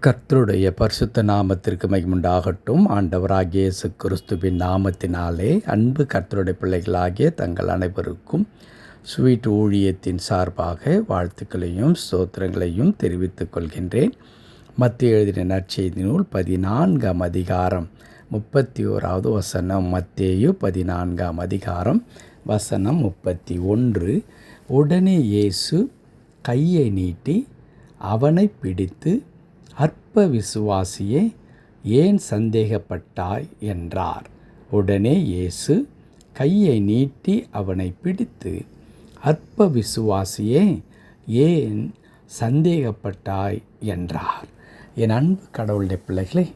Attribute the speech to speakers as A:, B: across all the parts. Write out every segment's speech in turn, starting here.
A: கர்த்தருடைய பரிசுத்த நாமத்திற்கு மகிமுண்டாகட்டும். ஆண்டவராகிய இயேசு கிறிஸ்துவின் நாமத்தினாலே அன்பு கர்த்தருடைய பிள்ளைகளாகிய தங்கள் அனைவருக்கும் ஸ்வீட் ஊழியத்தின் சார்பாக வாழ்த்துக்களையும் ஸ்தோத்திரங்களையும் தெரிவித்துக் கொள்கின்றேன். மத்தேயு எழுதின நற்செய்தி நூல் 14ஆம் அதிகாரம் 31வது வசனம். மத்தேயு 14ஆம் அதிகாரம் வசனம் 31. உடனே இயேசு கையை நீட்டி அவனை பிடித்து, அற்ப விசுவாசியே, ஏன் சந்தேகப்பட்டாய் என்றார். உடனே இயேசு கையை நீட்டி அவனை பிடித்து, அற்ப விசுவாசியே, ஏன் சந்தேகப்பட்டாய் என்றார். என் அன்பு கடவுளுடைய பிள்ளைகளே,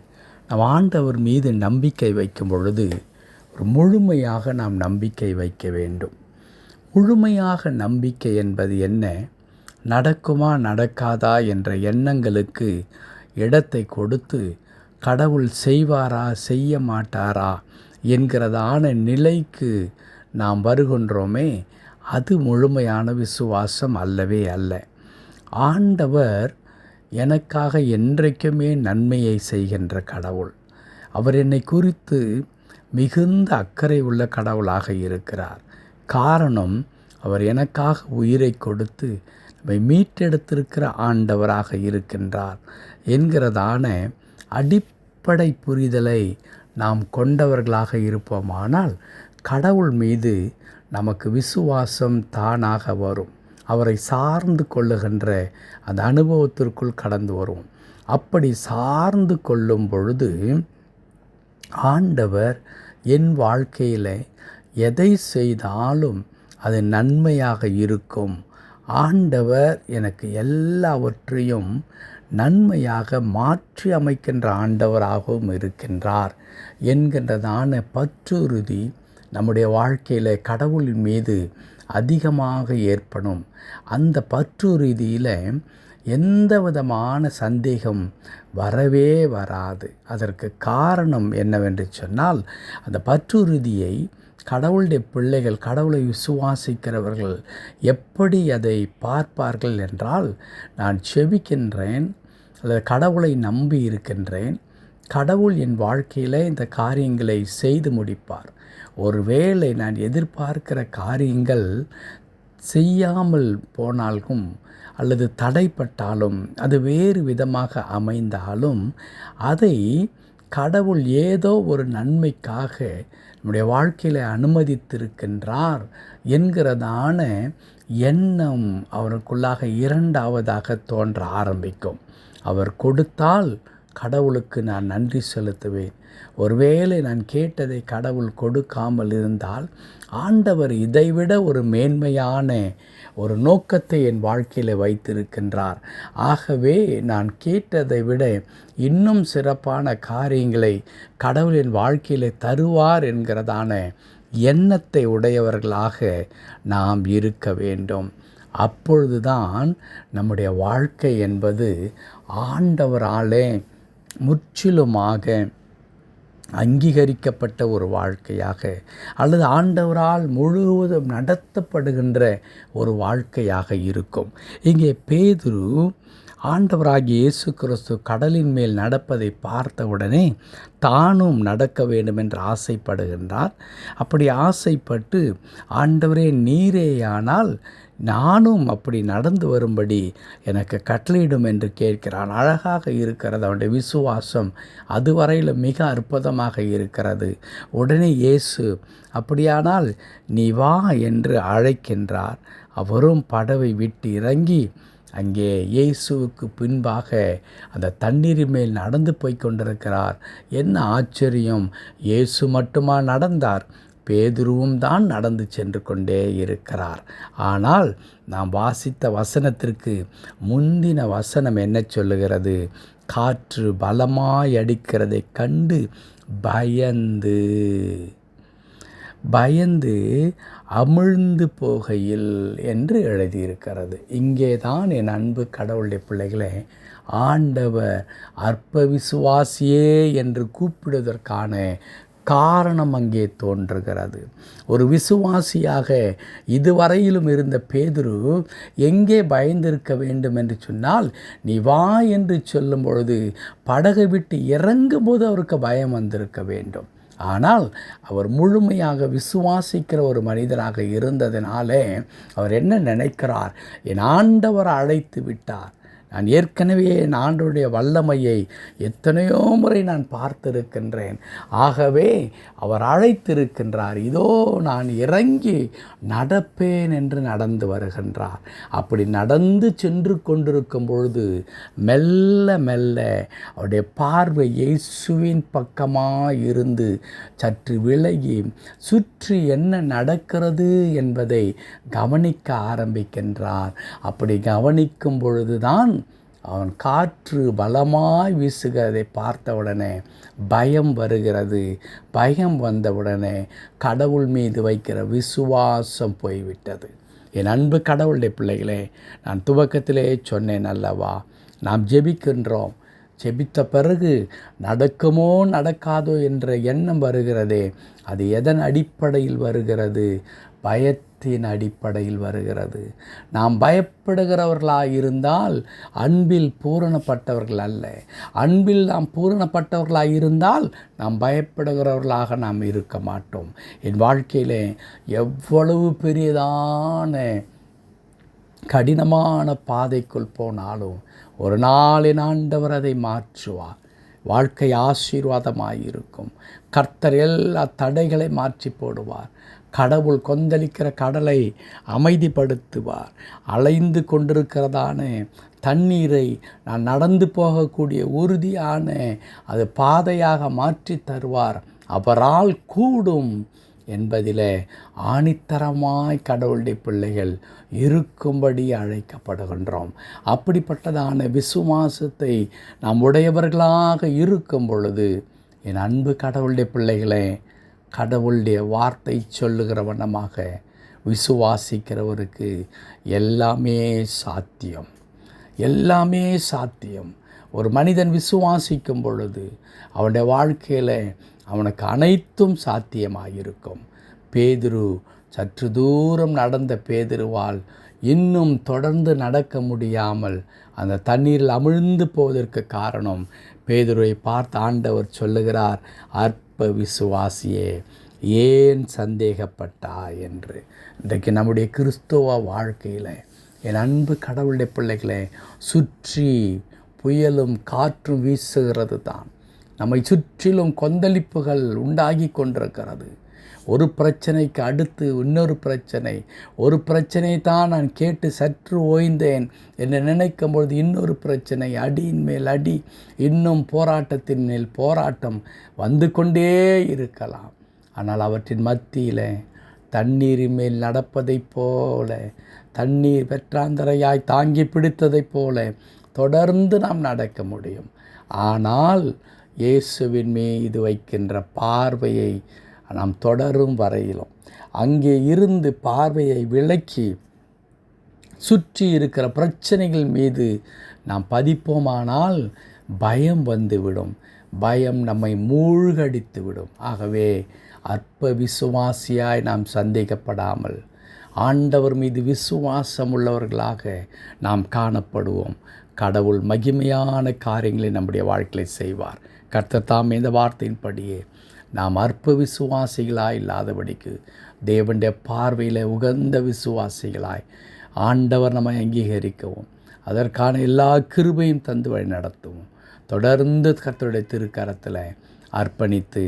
A: நம் ஆண்டவர் மீது நம்பிக்கை வைக்கும் பொழுது முழுமையாக நாம் நம்பிக்கை வைக்க வேண்டும். முழுமையாக நம்பிக்கை என்பது என்ன? நடக்குமா நடக்காதா என்ற எண்ணங்களுக்கு இடத்தை கொடுத்து கடவுள் செய்வாரா செய்ய மாட்டாரா என்கிறதான நிலைக்கு நாம் வருகின்றோமே, அது முழுமையான விசுவாசம் அல்லவே அல்ல. ஆண்டவர் எனக்காக என்றைக்குமே நன்மையை செய்கின்ற கடவுள். அவர் என்னை குறித்து மிகுந்த அக்கறை உள்ள கடவுளாக இருக்கிறார். காரணம், அவர் எனக்காக உயிரை கொடுத்து நம்மை மீட்டெடுத்திருக்கிற ஆண்டவராக இருக்கின்றார் என்கிறதான அடிப்படை புரிதலை நாம் கொண்டவர்களாக இருப்போமானால் கடவுள் மீது நமக்கு விசுவாசம் தானாக வரும். அவரை சார்ந்து கொள்ளுகின்ற அந்த அனுபவத்திற்குள் கடந்து வரும். அப்படி சார்ந்து கொள்ளும் பொழுது ஆண்டவர் என் வாழ்க்கையில் எதை செய்தாலும் அது நன்மையாக இருக்கும். ஆண்டவர் எனக்கு எல்லாவற்றையும் நன்மையாக மாற்றி அமைக்கின்ற ஆண்டவராகவும் இருக்கின்றார் என்கின்றதான பற்றுறுதி நம்முடைய வாழ்க்கையில் கடவுளின் மீது அதிகமாக ஏற்படும். அந்த பற்றுறுதியில் எந்த விதமான சந்தேகம் வரவே வராது. அதற்கு காரணம் என்னவென்று சொன்னால், அந்த பற்றுறுதியை கடவுளுடைய பிள்ளைகள், கடவுளை விசுவாசிக்கிறவர்கள் எப்படி அதை பார்ப்பார்கள் என்றால், நான் செபிக்கின்றேன் அல்லது கடவுளை நம்பி இருக்கின்றேன், கடவுள் என் வாழ்க்கையில் இந்த காரியங்களை செய்து முடிப்பார். ஒருவேளை நான் எதிர்பார்க்கிற காரியங்கள் செய்யாமல் போனாலும் அல்லது தடைப்பட்டாலும், அது வேறு விதமாக அமைந்தாலும், அதை கடவுள் ஏதோ ஒரு நன்மைக்காக நம்முடைய வாழ்க்கையில் அனுமதித்திருக்கின்றார் என்கிறதான எண்ணம் அவருக்குள்ளாக இரண்டாவதாக தோன்ற ஆரம்பிக்கும். அவர் கொடுத்தால் கடவுளுக்கு நான் நன்றி செலுத்துவேன். ஒருவேளை நான் கேட்டதை கடவுள் கொடுக்காமல் இருந்தால், ஆண்டவர் இதைவிட ஒரு மேன்மையான ஒரு நோக்கத்தை என் வாழ்க்கையில் வைத்திருக்கின்றார். ஆகவே நான் கேட்டதை விட இன்னும் சிறப்பான காரியங்களை கடவுள் என் வாழ்க்கையில் தருவார் என்கிறதான எண்ணத்தை உடையவர்களாக நாம் இருக்க வேண்டும். அப்பொழுதுதான் நம்முடைய வாழ்க்கை என்பது ஆண்டவராலே முற்றிலுமாக அங்கீகரிக்கப்பட்ட ஒரு வாழ்க்கையாக அல்லது ஆண்டவரால் முழுவதும் நடத்தப்படுகின்ற ஒரு வாழ்க்கையாக இருக்கும். இங்கே பேதுரு ஆண்டவராகிய இயேசு கிறிஸ்து கடலின் மேல் நடப்பதை பார்த்தவுடனே தானும் நடக்க வேண்டும் என்று ஆசைப்படுகின்றார். அப்படி ஆசைப்பட்டு, ஆண்டவரே நீரேயானால் நானும் அப்படி நடந்து வரும்படி எனக்கு கட்டளையிடும் என்று கேட்கிறான். அழகாக இருக்கிறது அவனுடைய விசுவாசம். அதுவரையில் மிக அற்புதமாக இருக்கிறது. உடனே இயேசு அப்படியானால் நீ வா என்று அழைக்கின்றார். அவரும் படவை விட்டு இறங்கி அங்கே இயேசுவுக்கு பின்பாக அந்த தண்ணீர் மேல் நடந்து போய் கொண்டிருக்கிறார். என்ன ஆச்சரியம்! இயேசு மட்டுமா நடந்தார்? பேதுருவும் தான் நடந்து சென்று கொண்டே இருக்கிறார். ஆனால் நாம் வாசித்த வசனத்திற்கு முந்தின வசனம் என்ன சொல்லுகிறது? காற்று பலமாய் அடிக்கிறதை கண்டு பயந்து அமிழ்ந்து போகையில் என்று எழுதியிருக்கிறது. இங்கே தான் என் அன்பு கடவுளுடைய பிள்ளைகளே, ஆண்டவர் அற்ப விசுவாசியே என்று கூப்பிடுவதற்கான காரணம் அங்கே தோன்றுகிறது. ஒரு விசுவாசியாக இதுவரையிலும் இருந்த பேதுரு எங்கே பயந்திருக்க வேண்டும் என்று சொன்னால், நீ வா என்று சொல்லும் பொழுது படகை விட்டு இறங்கும் போது அவருக்கு பயம் வந்திருக்க வேண்டும். ஆனால் அவர் முழுமையாக விசுவாசிக்கிற ஒரு மனிதராக இருந்ததினாலே அவர் என்ன நினைக்கிறார், என் ஆண்டவர் அழைத்து விட்டார். நான் ஏற்கனவே என் ஆண்டவருடைய வல்லமையை எத்தனையோ முறை நான் பார்த்திருக்கின்றேன். ஆகவே அவர் அழைத்திருக்கின்றார். இதோ நான் இறங்கி நடப்பேன் என்று நடந்து வருகின்றார். அப்படி நடந்து சென்று கொண்டிருக்கும் பொழுது மெல்ல மெல்ல அவருடைய பார்வை இயேசுவின் பக்கமாக இருந்து சற்று விலகி சுற்றி என்ன நடக்கிறது என்பதை கவனிக்க ஆரம்பிக்கின்றார். அப்படி கவனிக்கும் பொழுதுதான் அவன் காற்று பலமாய் வீசுகிறதை பார்த்தவுடனே பயம் வருகிறது. பயம் வந்தவுடனே கடவுள் மீது வைக்கிற விசுவாசம் போய்விட்டது. என் அன்பு கடவுளுடைய பிள்ளைகளே, நான் துவக்கத்திலே சொன்னேன் அல்லவா, நாம் ஜெபிக்கின்றோம். ஜெபித்த பிறகு நடக்குமோ நடக்காதோ என்ற எண்ணம் வருகிறதே, அது எதன் அடிப்படையில் வருகிறது? பயத்தின் அடிப்படையில் வருகிறது. நாம் பயப்படுகிறவர்களாக இருந்தால் அன்பில் பூரணப்பட்டவர்கள் அல்ல. அன்பில் நாம் பூரணப்பட்டவர்களாக இருந்தால் நாம் பயப்படுகிறவர்களாக நாம் இருக்க மாட்டோம். என் வாழ்க்கையிலே எவ்வளவு பெரியதான கடினமான பாதைக்குள் போனாலும் ஒரு நாள் என் ஆண்டவர் அதை மாற்றுவார். வாழ்க்கை ஆசீர்வாதமாயிருக்கும். கர்த்தர் எல்லா தடைகளை மாற்றி போடுவார். கடவுள் கொந்தளிக்கிற கடலை அமைதிப்படுத்துவார். அலைந்து கொண்டிருக்கிறதான தண்ணீரை நான் நடந்து போகக்கூடிய உறுதியான அது பாதையாக மாற்றி தருவார். அவரால் கூடும் என்பதிலே ஆணித்தரமாய் கடவுளுடைய பிள்ளைகள் இருக்கும்படி அழைக்கப்படுகின்றோம். அப்படிப்பட்டதான விசுவாசத்தை நாம் உடையவர்களாக இருக்கும் பொழுது, என் அன்பு கடவுளுடைய பிள்ளைகளே, கடவுளுடைய வார்த்தை சொல்லுகிற வண்ணமாக விசுவாசிக்கிறவருக்கு எல்லாமே சாத்தியம். எல்லாமே சாத்தியம். ஒரு மனிதன் விசுவாசிக்கும் பொழுது அவனுடைய வாழ்க்கையில் அவனுக்கு அனைத்தும் சாத்தியமாயிருக்கும். பேதுரு, சற்று தூரம் நடந்த பேதுருவால் இன்னும் தொடர்ந்து நடக்க முடியாமல் அந்த தண்ணீரில் அமிழ்ந்து போவதற்கு காரணம், பேதுருவை பார்த்து ஆண்டவர் சொல்லுகிறார், அற்ப விசுவாசியே, ஏன் சந்தேகப்பட்டாய் என்று. இன்றைக்கு நம்முடைய கிறிஸ்துவ வாழ்க்கையில் என் அன்பு கடவுளுடைய பிள்ளைகளே, சுற்றி புயலும் காற்றும் வீசுகிறது தான். நம்மை சுற்றிலும் கொந்தளிப்புகள் உண்டாகி கொண்டிருக்கிறது. ஒரு பிரச்சனைக்கு அடுத்து இன்னொரு பிரச்சனை. ஒரு பிரச்சனை தான் நான் கேட்டு சற்று ஓய்ந்தேன் என்று நினைக்கும் பொழுது இன்னொரு பிரச்சனை, அடியின் மேல் அடி, இன்னும் போராட்டத்தின் மேல் போராட்டம் வந்து கொண்டே இருக்கலாம். ஆனால் அவற்றின் மத்தியில் தண்ணீரின் மேல் நடப்பதைப் போல, தண்ணீர் பெற்றாந்தரையாய் தாங்கி பிடித்ததைப் போல தொடர்ந்து நாம் நடக்க முடியும். ஆனால் இயேசுவின் மீது வைக்கின்ற பார்வையை நாம் தொடரும் வரையிலும் அங்கே இருந்து பார்வையை விலக்கி சுற்றி இருக்கிற பிரச்சனைகள் மீது நாம் பதிப்போமானால் பயம் வந்துவிடும். பயம் நம்மை மூழ்கடித்து விடும். ஆகவே அற்ப விசுவாசியாய் நாம் சந்தேகப்படாமல் ஆண்டவர் மீது விசுவாசம் உள்ளவர்களாக நாம் காணப்படுவோம். கடவுள் மகிமையான காரியங்களை நம்முடைய வாழ்க்கையில் செய்வார். கர்த்தர் தாம் இந்த வார்த்தையின்படியே நாம் அற்ப விசுவாசிகளாய் இல்லாதபடிக்கு தேவனுடைய பார்வையில் உகந்த விசுவாசிகளாய் ஆண்டவர் நம்மை அங்கீகரிக்கவும் அதற்கான எல்லா கிருபையும் தந்து வழி நடத்தவும் தொடர்ந்து கர்த்தருடைய திருக்கரத்தில் அர்ப்பணித்து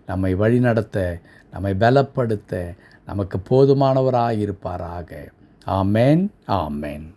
A: நம்மை வழிநடத்த, நம்மை பலப்படுத்த நமக்கு போதுமானவராக இருப்பாராக. ஆமேன், ஆமேன்.